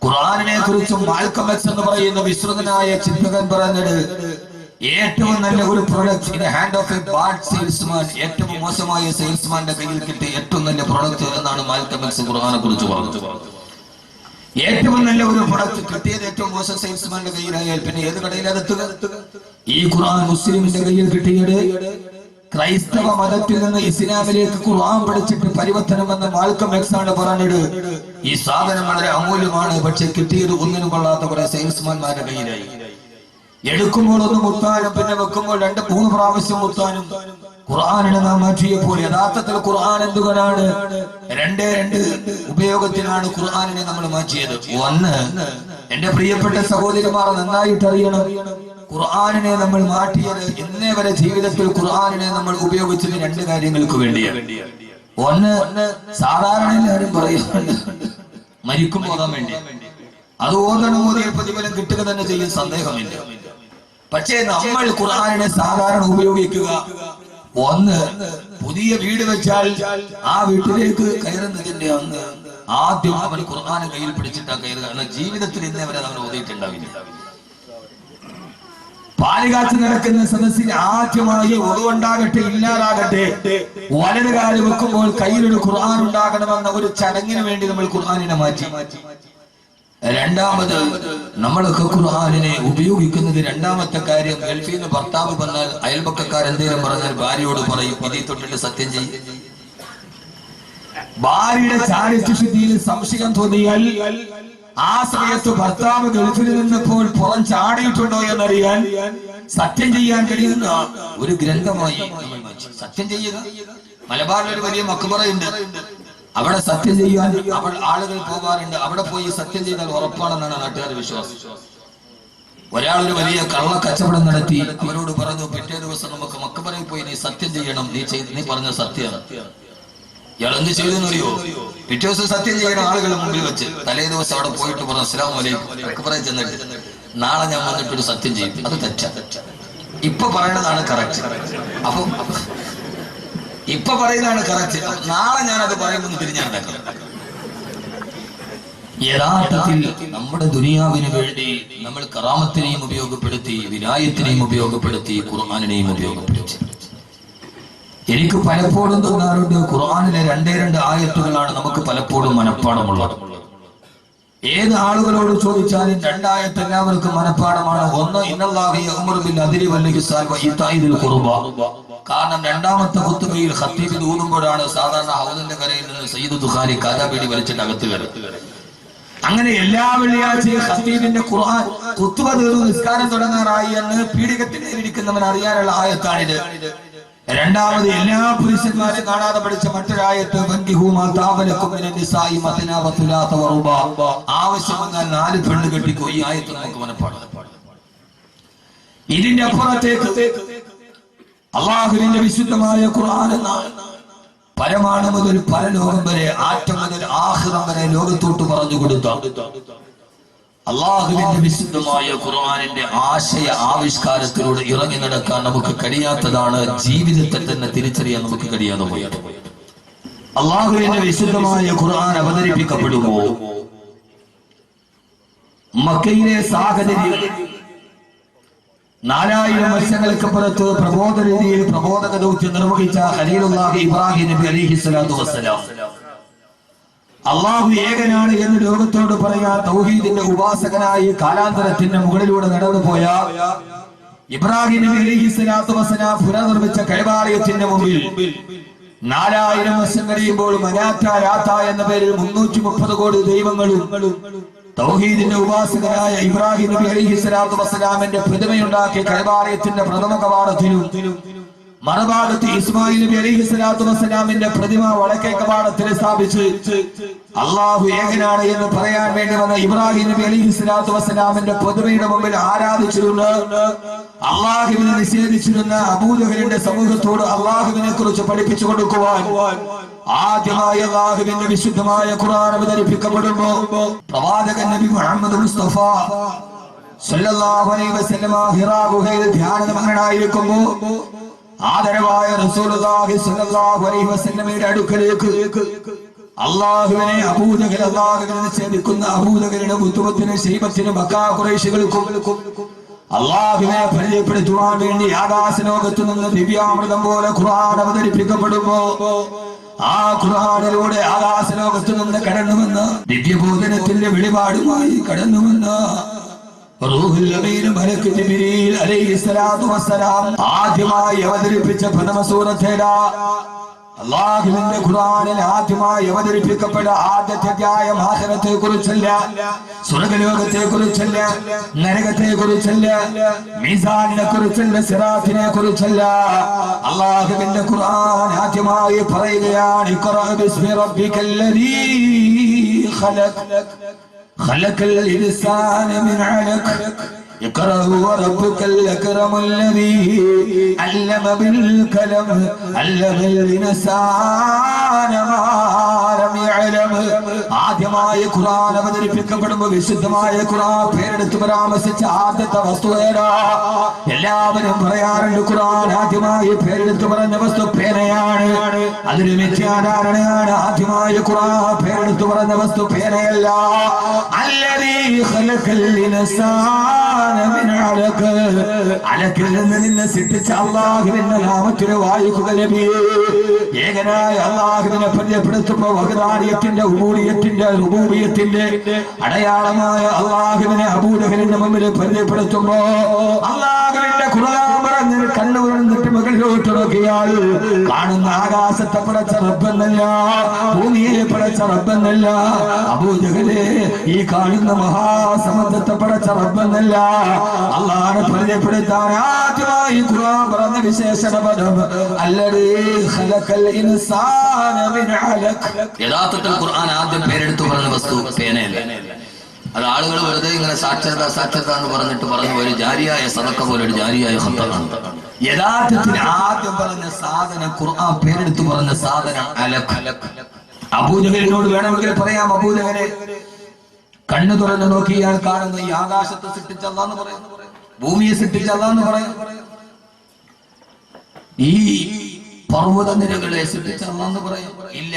ഖുർആനിനെ കുറിച്ചും Malcolm X എന്ന് പറയുന്ന വിശ്രുതനായ ചിന്തകൻ പറഞ്ഞത് ഏറ്റവും നല്ല ഒരു product in hand of A bad salesman, ഏറ്റവും മോശമായ സെയിൽസ്മാന്റെ കയ്യിൽ കിട്ടിയ ഏറ്റവും നല്ല പ്രൊഡക്റ്റ് എന്നാണ് മാൽക്കം എക്സ് ഖുർആനെ കുറിച്ച് പറഞ്ഞത്. ഏറ്റവും നല്ല ഒരു പ്രൊഡക്റ്റ് കിട്ടിയത് ഏറ്റവും മോശം സെയിൽസ്മാന്റെ കയ്യിലായാൽ പിന്നെ ഏത് കടയിലെത്തുക? ഈ ഖുർആൻ മുസ്ലിമിന്റെ കയ്യിൽ കിട്ടിയത് ക്രൈസ്തവ മതത്തിൽ നിന്ന് ഇസ്ലാമിലേക്ക് ഖുർആൻ പഠിച്ചിട്ട് പരിവർത്തനം എന്ന മാൽക്കം എക്സ് ആണ് പറഞ്ഞത്. ഈ സാധനം വളരെ അമൂല്യമാണ്, പക്ഷെ കിട്ടിയത് ഒന്നിനും കൊള്ളാത്ത കുറെ സെയിൽസ്മാൻമാരുടെ കയ്യിലായി. എടുക്കുമ്പോൾ ഒന്ന് മുത്താനും പിന്നെ വെക്കുമ്പോൾ 2-3 പ്രാവശ്യം മുത്താനും ഖുർആനിനെ നാം മാറ്റിയപ്പോൾ യഥാർത്ഥത്തിൽ ഖുർആൻ എന്തുകൊണ്ടാണ് 2 ഉപയോഗത്തിനാണ് ഖുർആനിനെ നമ്മൾ മാറ്റിയത്. ഒന്ന്, എന്റെ പ്രിയപ്പെട്ട സഹോദരിമാർ നന്നായിട്ട് അറിയണം, ഖുർആനിനെ നമ്മൾ മാറ്റിയത് ഇന്നേ വരെ ജീവിതത്തിൽ ഖുർആനിനെ നമ്മൾ ഉപയോഗിച്ചത് 2 കാര്യങ്ങൾക്ക് വേണ്ടിയാണ്. ഒന്ന്, സാധാരണ എല്ലാവരും പറയുന്നുണ്ട് മരിക്കുമ്പോൾ ഓതാൻ വേണ്ടി, അത് ഓതണം, ഓതിയ പ്രതിഫലം കിട്ടുക തന്നെ ചെയ്യും, സന്ദേഹമില്ല. പക്ഷേ നമ്മൾ ഖുർആനിനെ സാധാരണ ഉപയോഗിക്കുക, ഒന്ന്, പുതിയ വീട് വെച്ചാൽ ആ വീട്ടിലേക്ക് കയറുന്നതിന്റെ അന്ന് ആദ്യം അവൻ ഖുർആനെ കയ്യിൽ പിടിച്ചിട്ടാ കയറുക. എന്നാൽ ജീവിതത്തിൽ ഇന്നേ വരെ അവൻ ഓതിയിട്ടുണ്ടാവില്ല. പാലുകാച്ച് നടക്കുന്ന സദസ്സിൽ ആദ്യമായി ഒതുണ്ടാകട്ടെ ഇല്ലാതാകട്ടെ വലത് കാല് വെക്കുമ്പോൾ കയ്യിലൊരു ഖുർആൻ ഉണ്ടാകണമെന്ന ഒരു ചടങ്ങിന് വേണ്ടി നമ്മൾ ഖുർആനിനെ മാറ്റി. രണ്ടാമത്, നമ്മളൊക്കെ ഖുർആനിനെ ഉപയോഗിക്കുന്നത് രണ്ടാമത്തെ കാര്യം, ഗൾഫിൽ നിന്ന് ഭർത്താവ് വന്നാൽ അയൽപക്കക്കാരെന്തേലും പറഞ്ഞാൽ ഭാര്യയോട് പറയും ഇതിൽ തൊട്ടിട്ട് സത്യം ചെയ്യും. ഭാര്യയുടെ ചാരിത്രശുദ്ധിയിൽ സംശയം തോന്നിയാൽ ആ സമയത്ത് ഭർത്താവ് ഗൾഫിൽ നിന്നപ്പോൾ പുറം ചാടിയിട്ടുണ്ടോ എന്നറിയാൻ സത്യം ചെയ്യാൻ കഴിയുന്ന ഒരു ഗ്രന്ഥമായി സത്യം ചെയ്യുക. മലബാറിലൊരു വലിയ മക്ബറയുണ്ട്, അവിടെ സത്യം ചെയ്യാൻ ആളുകൾ പോകാറുണ്ട്. അവിടെ പോയി സത്യം ചെയ്താൽ ഉറപ്പാണെന്നാണ് നാട്ടുകാരുടെ വിശ്വാസം. ഒരാളൊരു വലിയ കള്ള കച്ചവടം നടത്തി, അവരോട് പറഞ്ഞു പിറ്റേ ദിവസം നമുക്ക് മക്ബറയിൽ പോയി നീ സത്യം ചെയ്യണം, നീ പറഞ്ഞ സത്യമാണ്. ഇയാൾ എന്ത് ചെയ്തെന്നറിയോ? പിറ്റേ ദിവസം സത്യം ചെയ്യണം ആളുകളുടെ മുമ്പിൽ വെച്ച്. തലേ ദിവസം അവിടെ പോയിട്ട് പറഞ്ഞു അസ്സലാമു അലൈക്കും, മക്ബറയിൽ ചെന്നിട്ട് നാളെ ഞാൻ വന്നിട്ടൊരു സത്യം ചെയ്യും. അത് തെറ്റാ. ഇപ്പൊ പറയുന്നതാണ് കറക്റ്റ്. അപ്പൊ ഇപ്പൊ പറയുന്നതാണ് കറക്റ്റ്, നാളെ ഞാനത് പറയുമെന്ന് തിരിഞ്ഞാണ്ടാക്കണം. യഥാർത്ഥത്തിൽ നമ്മുടെ ദുനിയാവിന് വേണ്ടി നമ്മൾ കറാമത്തിനെയും ഉപയോഗപ്പെടുത്തി, വിലായത്തിനെയും ഉപയോഗപ്പെടുത്തി, ഖുർആനിനെയും ഉപയോഗപ്പെടുത്തി. എനിക്ക് പലപ്പോഴും തോന്നാറുണ്ട് ഖുർആനിലെ 2 ആയത്തുകളാണ് നമുക്ക് പലപ്പോഴും മനഃപ്പാടമുള്ളത്. ഏത് ആളുകളോട് ചോദിച്ചാലും 2 ആയത്ത് എല്ലാവർക്കും മനഃപ്പാടമാണ്. ഒന്ന്, ഇന്നല്ലാഹു യഅ്മുറു ബിൽ അദ്ലി വൽ ഇഹ്സാനി വ ഈതാഇൽ ഖുർബ. കാരണം രണ്ടാമത്തെ ഖുത്ബയിൽ ഖത്തീബ് ഊതുമ്പോഴാണ് സാധാരണ ഹൗദിന്റെ കരയിൽ നിന്ന് സയ്യിദ് ബുഖാരി കാദാബീഡി വലിച്ചിട്ട് അകത്ത് കയറുന്നത്. അങ്ങനെ എല്ലാ വെള്ളിയാഴ്ചയും ഖത്തീബിന്റെ ഖുർആൻ ഖുത്ബ തീർന്നു നിസ്കാരം തുടങ്ങാറായി എന്ന് പീഡികത്തിലിരിക്കുന്നവൻ അറിയാനുള്ള ആയത്താണിത്. രണ്ടാമത്, എല്ലാ പുരുഷന്മാരും കാണാതെ പഠിച്ച മറ്റൊരായത്ത്, ആവശ്യം വന്നാൽ 4 പെണ്ണ് കെട്ടിക്കോ. ഈ ആയത്ത് നമുക്ക് മനഃപ്പാടം. ഇതിന്റെ അപ്പുറത്തേക്ക് അള്ളാഹുവിന്റെ വിശുദ്ധമായ ഖുർആൻ എന്ന പരമാണു മുതൽ പരലോകം വരെ, ആറ്റം മുതൽ ആഖിറം വരെ ലോകത്തോട്ട് പറഞ്ഞു കൊടുത്ത അള്ളാഹുവിന്റെ വിശുദ്ധമായ ഖുർആനിന്റെ ആശയ ആവിഷ്കാരത്തിലൂടെ ഇറങ്ങി നടക്കാൻ നമുക്ക് കഴിയാത്തതാണ്. ജീവിതത്തെ തന്നെ തിരിച്ചറിയാൻ നമുക്ക് കഴിയാതെ പോയത്. അള്ളാഹുവിന്റെ വിശുദ്ധമായ ഖുർആൻ അവതരിപ്പിക്കപ്പെടുമ്പോ മക്കയിലെ സാഹചര്യം 4000 വർഷങ്ങൾക്ക് പുറത്ത് പ്രബോധ രീതിയിൽ പ്രബോധക ദൗത്യം നിർവഹിച്ച ഖലീലുല്ലാഹി ഇബ്രാഹിം നബി അലൈഹിസ്സലാത്തു വസ്സലാം അള്ളാഹു ഏകനാണ് എന്ന് ലോകത്തോട് പറയാൻ തൗഹീദിന്റെ ഉപാസകനായി കാലാന്തരത്തിന്റെ മുകളിലൂടെ നടന്നുപോയ ഇബ്രാഹിം നബി അലൈഹിസ്സലാത്തു വസ്സലാം പുനർനിർമ്മിച്ച കഅബാലയത്തിന്റെ മുമ്പിൽ 4000 വർഷം കഴിയുമ്പോൾ മനാത്ത രാത്ത എന്ന പേരിൽ 330 കോടി ദൈവങ്ങളും തൗഹീദിന്റെ ഉപാസകനായ ഇബ്രാഹിം നബി അലൈഹിസ്സലാത്തു വസ്സലാമിന്റെ പ്രതിമയുണ്ടാക്കിയ കഅബാലയത്തിന്റെ പ്രഥമ കവാടത്തിലും മറുഭാഗത്ത് ഇസ്മായിൽ നബി അലൈഹിസ്സലാത്തു വസ്സലാമിന്റെ പ്രതിമ വടക്കേ കവാടത്തിൽ സ്ഥാപിച്ച് അള്ളാഹു ഏകനാണ് എന്ന് പറയാൻ വേണ്ടി വന്ന ഇബ്രാഹിം നബി അലൈഹിസ്സലാത്തു വസ്സലാമിന്റെ പ്രതിമയുടെ മുമ്പിൽ ആരാധിച്ചിരുന്ന, അള്ളാഹുവിനെ നിഷേധിച്ചിരുന്ന അബൂജഹലിന്റെ സമൂഹത്തോട് അള്ളാഹുവിനെ കുറിച്ച് പഠിപ്പിച്ചു കൊടുക്കുവാൻ ആദ്യമായി അള്ളാഹുവിന്റെ വിശുദ്ധമായ ഖുർആൻ അവതരിപ്പിക്കപ്പെടുമ്പോ പ്രവാചകൻ നബി മുഹമ്മദ് മുസ്തഫ സല്ലല്ലാഹു അലൈഹി വസല്ലം ഹിറാ ഗുഹയിൽ ധ്യാനമഗ്നനായിരിക്കുമ്പോ ആദരവായ റസൂലുള്ളാഹി സ്വല്ലല്ലാഹു അലൈഹി വസല്ലമയുടെ അടുക്കലേക്ക് അള്ളാഹുവിനെ അബൂജഹൽ അള്ളാഹുവിനെ നിഷേധിക്കുന്ന അബൂജഹലിന്റെ ഉത്തുബത്തിന് ശൈബത്തിന് മക്കാ ഖുറൈശികൾക്കും അള്ളാഹുവിനെ പരിചയപ്പെടുത്തുവാൻ വേണ്ടി ആകാശലോകത്തു നിന്ന് ദിവ്യാമൃതം പോലെ ഖുർആൻ അവതരിപ്പിക്കപ്പെടുമ്പോ ആ ഖുർആനിലൂടെ ആകാശലോകത്തു നിന്ന് കടന്നുവന്ന് ദിവ്യബോധനത്തിന്റെ വെളിപാടുമായി കടന്നുവന്ന് റൂഹുൽ അമീൻ മലക്ക് ജിബ്രീൽ അലൈഹിസ്സലാത്തു വസ്സലാം ആദ്യമായി അവതരിപ്പിച്ച പ്രഥമ സൂറത്തേതാ? അല്ലാഹുവിന്റെ ഖുർആനിൽ ആദ്യമായി അവതരിപ്പിക്കപ്പെട്ട ആദ്യത്തെ അധ്യായം ആഖിറത്തെ കുറിച്ചല്ല, സ്വർഗ്ഗലോകത്തെ കുറിച്ചല്ല, നരകത്തെ കുറിച്ചല്ല, മീസാനിനെ കുറിച്ചല്ല, സിറാത്തിനെ കുറിച്ചല്ല. അല്ലാഹുവിന്റെ ഖുർആൻ ആദ്യമായി പറയുകയാണ് ഇഖ്റഅ ബിസ്മി റബ്ബിക്കല്ലദീ ഖലഖ് ഖലഖൽ ഇൻസാന മിൻ അലഖ് اقرأ وربك الأكرم الذي علم بالقلم علم الإنسان ما لم يعلم. ആദ്യമായി ഖുർആൻ അവതരിപ്പിക്കപ്പെടുമ്പോൾ വിശുദ്ധമായ ഖുർആൻ പേരെടുത്ത് പരാമർശിച്ച ആദ്യത്തെ വസ്തു ഏതാ? എല്ലാവരും പറയാറുണ്ട് ഖുർആൻ ആദ്യമായി പേരെടുത്ത് പറഞ്ഞ വസ്തു പേനയാണ്. അതിന് മിഥ്യാധാരണയാണ്. ആദ്യമായി ഖുർആൻ പേരെടുത്ത് പറഞ്ഞ വസ്തു പേനയല്ല. അല്ലദീ ഖലഖൽ ഇൻസാന അലക്കിൽ നിന്ന് നിന്നെ സൃഷ്ടിച്ച അല്ലാഹുവിന്റെ നാമത്തിന് വായിക്കുക നബിയേ. ഏകനായ അല്ലാഹുവിനെ പരിചയപ്പെടുത്തുമ്പോൾ വഹദാനിയത്തിന്റെ ഉബൂദിയത്തിന്റെ റുബൂബിയത്തിന്റെ അടയാളമായ അല്ലാഹുവിനെ അബൂജഹലിന്റെ മുമ്പിൽ പരിചയപ്പെടുത്തുമ്പോ അല്ലാഹുവിന്റെ ഖുർആൻ പറഞ്ഞ് കണ്ണുകൊണ്ടിട്ട് മുകളിലോട്ട് നോക്കിയാൽ കാണുന്ന ആകാശത്തെ പടച്ച റബ്ബെന്നല്ല, ഭൂമിയെ പടച്ച റബ്ബെന്നല്ല, അബൂജഹലേ ഈ കാണുന്ന മഹാസമുദ്രത്തെ പടച്ച റബ്ബെന്നല്ല, അല്ലാഹുവിനെ പരിചയപ്പെടുത്താൻ ആദ്യമായി ഖുർആൻ പറഞ്ഞ വിശേഷണ പദം അല്ലദീ ഖലഖൽ ഇൻസാന മിൻ അലഖ്. യഥാർത്ഥത്തിൽ ഖുർആൻ ആദ്യം പേരെടുത്ത് പറഞ്ഞ വസ്തു പേനയല്ല. അത് ആളുകൾ വെറുതെ ഇങ്ങനെ സാക്ഷരത സാക്ഷരത എന്ന് പറഞ്ഞിട്ട് പറഞ്ഞു ഒരു ജാരിയായ സദഖ പോലെ ഒരു ജാരിയായ ഖത്തറാണ്. യഥാർത്ഥത്തിൽ ആദ്യം പറഞ്ഞ സാധനം ഖുർആൻ പേരെടുത്ത് പറഞ്ഞ സാധനം അലഖ്. അബൂജഹലിനോട് വേണമെങ്കിൽ പറയാം, അബൂജഹലെ കണ്ണു തുറന്ന് നോക്കിയാൽ കാണുന്ന ഈ ആകാശത്തെ സൃഷ്ടിച്ച അല്ലാഹ് പറയാം, ഭൂമിയെ സൃഷ്ടിച്ച അല്ലാഹ് പറയാം, ഈ പർവ്വതനിരകളെ സൃഷ്ടിച്ച അല്ലാഹ് പറയാം. ഇല്ല,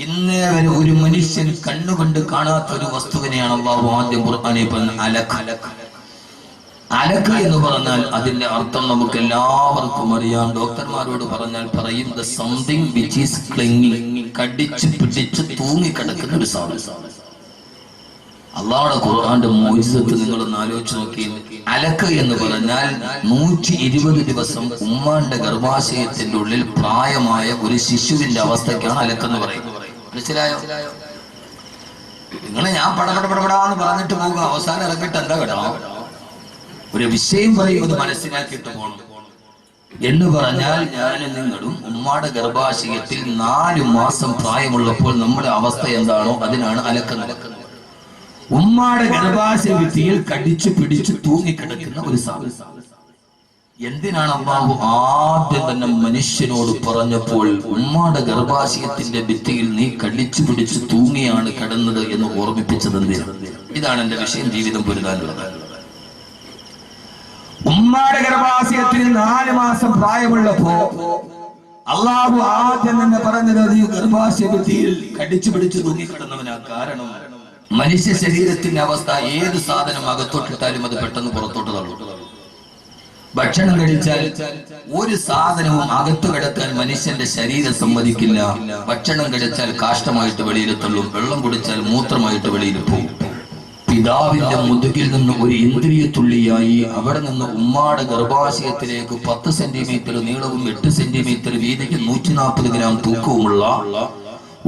ഇന്നേ വരെ ഒരു മനുഷ്യൻ കണ്ണുകൊണ്ട് കാണാത്ത ഒരു വസ്തുവിനെയാണ് അല്ലാഹു ആദ്യം ഖുർആനിൽ പറഞ്ഞ അലഖ്. അലഖ് എന്ന് പറഞ്ഞാൽ അതിന്റെ അർത്ഥം നമുക്ക് എല്ലാവർക്കും അറിയാം. ഡോക്ടർമാരോട് പറഞ്ഞാൽ പറയും ദ സംതിങ് വിച്ച് ഈസ് ക്ലിംഗിങ്, കടിച്ച് പിടിച്ച് തൂങ്ങിക്കിടക്കുന്ന ഒരു സാധനം. അള്ളാഹുടെ ഖുർആന്റെ മോചിതത്ത് നിങ്ങളൊന്ന് ആലോചിച്ച് നോക്കി. അലക്ക് എന്ന് പറഞ്ഞാൽ 120 ദിവസം ഉമ്മാന്റെ ഗർഭാശയത്തിന്റെ ഉള്ളിൽ പ്രായമായ ഒരു ശിശുവിന്റെ അവസ്ഥയ്ക്കാണ് അലക്കെന്ന് പറയുന്നത്. മനസ്സിലായോ? നിങ്ങളെ ഞാൻ പടപടപടപടാന്ന് പറഞ്ഞിട്ട് പോകുക, അവസാനം ഇറങ്ങിയിട്ട് എന്താ കേട്ടോ ഒരു വിഷയം പറയുന്നത് മനസ്സിലാക്കിയിട്ട് പോകണം എന്ന് പറഞ്ഞാൽ ഞാനും നിങ്ങളും ഉമ്മാടെ ഗർഭാശയത്തിൽ 4 മാസം പ്രായമുള്ളപ്പോൾ നമ്മുടെ അവസ്ഥ എന്താണോ അതിനാണ് അലക്കെന്ന്. ഉമ്മാടെ ഗർഭാശയ ഭിത്തിയിൽ കടിച്ചു പിടിച്ചു തൂങ്ങിക്കിടക്കുന്ന ഒരു സാധനം. എന്തിനാണ് അല്ലാഹു ആദ്യം തന്നെ മനുഷ്യനോട് പറഞ്ഞപ്പോൾ ഉമ്മാടെ ഗർഭാശയത്തിന്റെ ഭിത്തിയിൽ നീ കടിച്ചു പിടിച്ചു തൂങ്ങിയാണ് കിടന്നത് എന്ന് ഓർമ്മിപ്പിച്ചത് എന്തിനാണ്? ഇതാണ് എന്റെ വിഷയം, ജീവിതം പൊരുതാനുള്ളത്. ഉമ്മാടെ ഗർഭാശയത്തിൽ 4 മാസം പ്രായമുള്ളപ്പോ അല്ലാഹു ആദ്യം തന്നെ പറഞ്ഞത് നീ ഗർഭാശയ ഭിത്തിയിൽ കടിച്ചു പിടിച്ചു തൂങ്ങിക്കിടന്നവനാ. കാരണം മനുഷ്യ ശരീരത്തിന്റെ അവസ്ഥ ഏത് സാധനം അകത്തോട്ടിട്ടാലും അത് പെട്ടെന്ന് പുറത്തോട്ട് തള്ളും. ഭക്ഷണം കഴിച്ചാൽ ഒരു സാധനവും അകത്തു കിടക്കാൻ മനുഷ്യന്റെ ശരീരം സമ്മതിക്കില്ല. ഭക്ഷണം കഴിച്ചാൽ കാഷ്ടമായിട്ട് വെളിയിൽ തള്ളും, വെള്ളം കുടിച്ചാൽ മൂത്രമായിട്ട് വെളിയിൽ പോകും. പിതാവിന്റെ മുതുകിൽ നിന്ന് ഒരു ഇന്ദ്രിയ തുള്ളിയായി അവിടെ നിന്ന് ഉമ്മാടെ ഗർഭാശയത്തിലേക്ക് 10 സെന്റിമീറ്റർ നീളവും 8 സെന്റിമീറ്റർ വീതിക്ക് 140 ഗ്രാം തൂക്കവുമുള്ള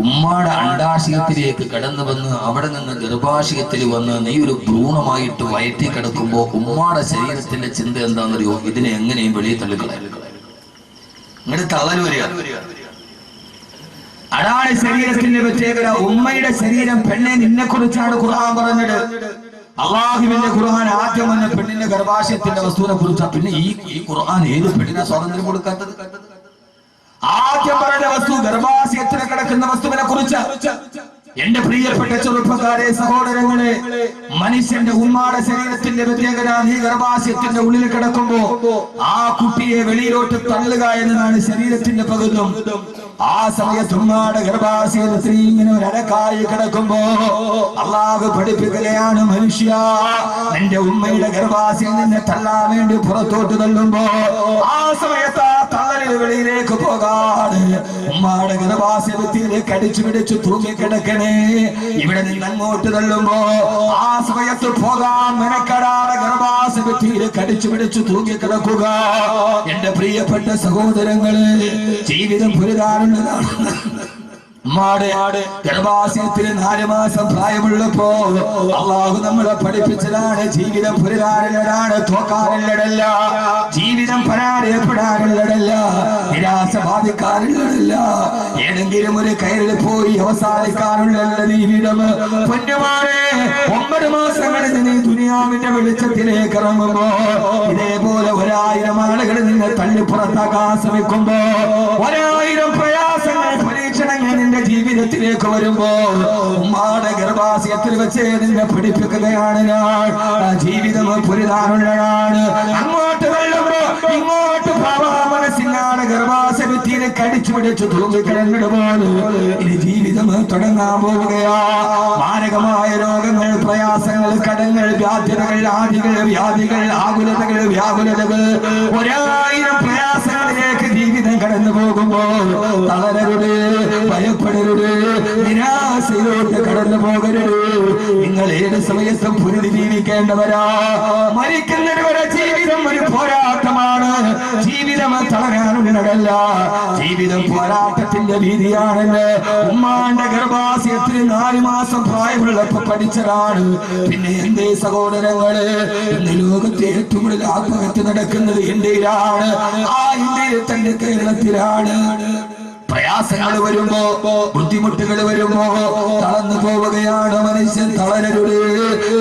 ഉമ്മാടെ അണ്ടാശയത്തിലേക്ക് കടന്നു വന്ന് അവിടെ നിന്ന് ഗർഭാശയത്തിൽ വന്ന് നീ ഒരു ഭ്രൂണമായിട്ട് വയറ്റി കിടക്കുമ്പോ ഉമ്മാടെ ശരീരത്തിന്റെ ചിന്ത എന്താണെന്നറിയോ? ഇതിനെ എങ്ങനെയും വെളിയിൽ തള്ളിക്കളയാം. ഇങ്ങനെ തള്ളൽ വരിക. അതാണ് ശരീരത്തിന്റെ പ്രത്യേകത. ഉമ്മയുടെ ശരീരം പെണ്ണെ നിന്നെ കുറിച്ചാണ് ഖുർആൻ പറഞ്ഞത്. അല്ലാഹുവിന്റെ ഖുർആൻ ആദ്യം വന്ന പെണ്ണിന്റെ ഗർഭാശയത്തിന്റെ വസ്തുവിനെ കുറിച്ചാണ്. പിന്നെ ഈ ഖുർആൻ ഏത് പെണ്ണിനെ സ്വാതന്ത്ര്യം കൊടുക്കാത്തത്? ആദ്യം പറഞ്ഞ വസ്തു ഗർഭാശയത്തിൽ കിടക്കുന്ന വസ്തുവിനെ കുറിച്ച്. എന്റെ പ്രിയപ്പെട്ട ചെറുപ്പക്കാരെ, സഹോദരങ്ങളെ, മനുഷ്യന്റെ ഉമ്മാടെ ശരീരത്തിന്റെ പ്രത്യേകത നീ ഗർഭാശയത്തിന്റെ ഉള്ളിൽ കിടക്കുമ്പോ ആ കുട്ടിയെ വെളിയിലോട്ട് തള്ളുക എന്നതാണ് ശരീരത്തിന്റെ പകുതി. ആ സമയത്ത് ഉമ്മയുടെ ഗർഭാശയത്തിൽ സ്ത്രീ ഇങ്ങനെ ഒരടക്കായി കിടക്കുമ്പോ അള്ളാഹു പഠിപ്പിക്കുകയാണ്, മനുഷ്യ നിന്റെ ഉമ്മയുടെ ഗർഭാശയം നിന്നെ തള്ളാൻ വേണ്ടി പുറത്തോട്ട് തള്ളുമ്പോ ആ സമയത്ത് ആ തള്ളലിൽ വെളിയിലേക്ക് പോകാതെ ഉമ്മയുടെ ഗർഭാശയത്തിലേക്ക് അടിച്ചു പിടിച്ചു തൂങ്ങിക്കിടക്കണേ. ഇവിടെ നിന്ന് അങ്ങോട്ട് തള്ളുമ്പോ ആ സമയത്ത് പോകാൻ മെനക്കെടാതെ ഗർഭാശയത്തിലേക്ക് അടിച്ചു പിടിച്ചു തൂങ്ങിക്കിടക്കുക. എന്റെ പ്രിയപ്പെട്ട സഹോദരങ്ങളെ, ജീവിതം പുരുതാനുള്ളതാണ്. ഗർഭാശയത്തിന് 4 മാസം പ്രായമുള്ളപ്പോ അള്ളാഹു നമ്മളെ പഠിപ്പിച്ചതാണ്, ജീവിതം പുരതാനുള്ളതാണ്, തോക്കാനുള്ളതല്ല. ജീവിതം പരാജയപ്പെടാനുള്ളതല്ല, നിരാശ ബാധിക്കാനുള്ളതല്ല, ഏതെങ്കിലും ഒരു കയറിൽ പോയി അവസാനിക്കാനുള്ള ജീവിതം. പൊന്നുമാരെ, 9 മാസങ്ങളിൽ നീ ദുനിയാവിന്റെ വെളിച്ചത്തിലേക്ക് ഇറങ്ങുമ്പോ ഇതേപോലെ 1000 ആളുകൾ നിന്നെ തള്ളി പുറത്താക്കാൻ ശ്രമിക്കുമ്പോ 1000 പ്രയാസങ്ങൾ പരീക്ഷണങ്ങൾ നിന്റെ ജീവിതത്തിലേക്ക് വരുമ്പോ ഉമ്മാടെ ഗർഭാശയത്തിൽ വെച്ച് നിന്നെ പഠിപ്പിക്കുകയാണ് ഞാൻ, ജീവിതം പുരിതാനുള്ളതാണ്. അങ്ങോട്ട് തള്ളുമ്പോ ഇങ്ങോട്ട് മനസ്സിനാണ് ഗർഭാശയത്തിന് കടിച്ചു പിടിച്ചു തൂങ്ങിക്കിടന്നിടുപോലെ ഇനി ജീവിതം തുടങ്ങാൻ പോവുകയാ. മാരകമായ രോഗങ്ങൾ, പ്രയാസങ്ങൾ, കടങ്ങൾ, ബാധ്യതകൾ, ആദികൾ, വ്യാധികൾ, ആകുലതകൾ, വ്യാകുലതകൾ, 1000 പ്രയാസങ്ങളിലേക്ക് ജീവിതം കടന്നു പോകുമ്പോ തളരരുത്, ഭയപ്പെടരുത്, നിരാശയിലോട്ട് കടന്നു പോകരുത്. നിങ്ങൾ ഏത് സമയത്തും പൊരുതി ജീവിക്കേണ്ടവരാ. മരിക്കുന്നവരെ ജീവിതം ഒരു പോരാട്ടമാണ്. ജീവിതം തളരാനുള്ളതല്ല, ജീവിതം പോരാട്ടത്തിന്റെ വീതിയാണെന്ന് ഉമ്മാന്റെ ഗർഭാശയത്തിന് 4 മാസം പ്രായമുള്ളപ്പോ പഠിച്ചതാണ്. പിന്നെ എന്റെ സഹോദരങ്ങള്, ഇന്ന് ലോകത്തെ ഏറ്റവും കൂടുതൽ ആത്മഹത്യ നടക്കുന്നത് ഇന്ത്യയിലാണ്. ആ ഇന്ത്യയിൽ തന്റെ കേരളത്തിലാണ്. പ്രയാസങ്ങൾ വരുമ്പോ, ബുദ്ധിമുട്ടുകൾ വരുമ്പോ തളർന്നു പോവുകയാണ് മനുഷ്യൻ. തളരരുത്,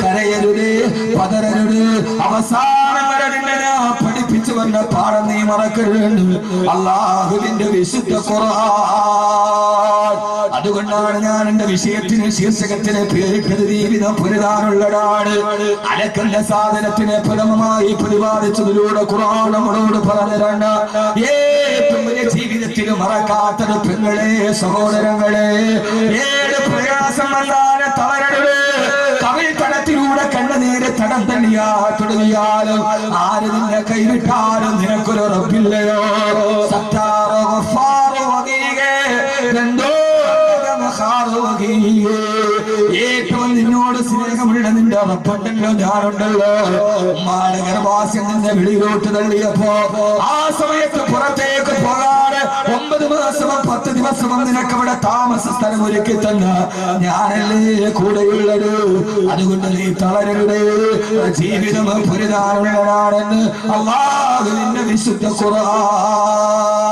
കരയരുത്, പതരരുത്. അവസാനം വരെ നിന്നെ പഠിപ്പിച്ചു വന്ന പാഠം നീ മറക്കരുത്. അള്ളാഹുവിന്റെ വിശുദ്ധ ഖുർആൻ. അതുകൊണ്ടാണ് ഞാൻ എന്റെ വിഷയത്തിന് ശീർഷകത്തിന് പേരിട്ടത് ജീവിതം പുരതാനുള്ളതാണ്. അലക്കന്റെ സാധനത്തിനെ പ്രഥമമായി പ്രതിപാദിച്ചതിലൂടെ ഖുർആൻ നമ്മളോട് പറഞ്ഞതാണ്, ഏറ്റവും വലിയ ജീവിതത്തിൽ മറക്കാത്തത് പെങ്ങളെ, സഹോദരങ്ങളെ, ഏത് പ്രയാസം വന്നാലും തളരരുത്. കവിൽ തടത്തിലൂടെ കണ്ണുനീര് തടം തള്ളിയാ തുടങ്ങിയാലും ആര് നിന്നെ കൈവിട്ടാലും നിനക്കൊരു ഉറപ്പില്ലയോ. സത്താറോ ഗഫാറോ വഗീഗേ രണ്ടോ ഏറ്റവും നിന്നോട് സ്നേഹമുള്ള നിന്റെ ഉറപ്പുണ്ടല്ലോ, ഞാനുണ്ടല്ലോ. ഉമ്മാടെ ഗർഭാശയം നിന്നെ വെളിയിലോട്ട് തള്ളിയപ്പോ ആ സമയത്ത് പുറത്തേക്ക് പോകാതെ 9 മാസവും 10 ദിവസവും നിനക്ക് അവിടെ താമസ സ്ഥലം ഒരുക്കി തന്ന ഞാനല്ലേ കൂടെയുള്ളത്. അതുകൊണ്ട് നീ തളരരുത്, ജീവിതം പുരിതാനുള്ളതാണെന്ന് അല്ലാഹുവിന്റെ വിശുദ്ധ ഖുർആൻ.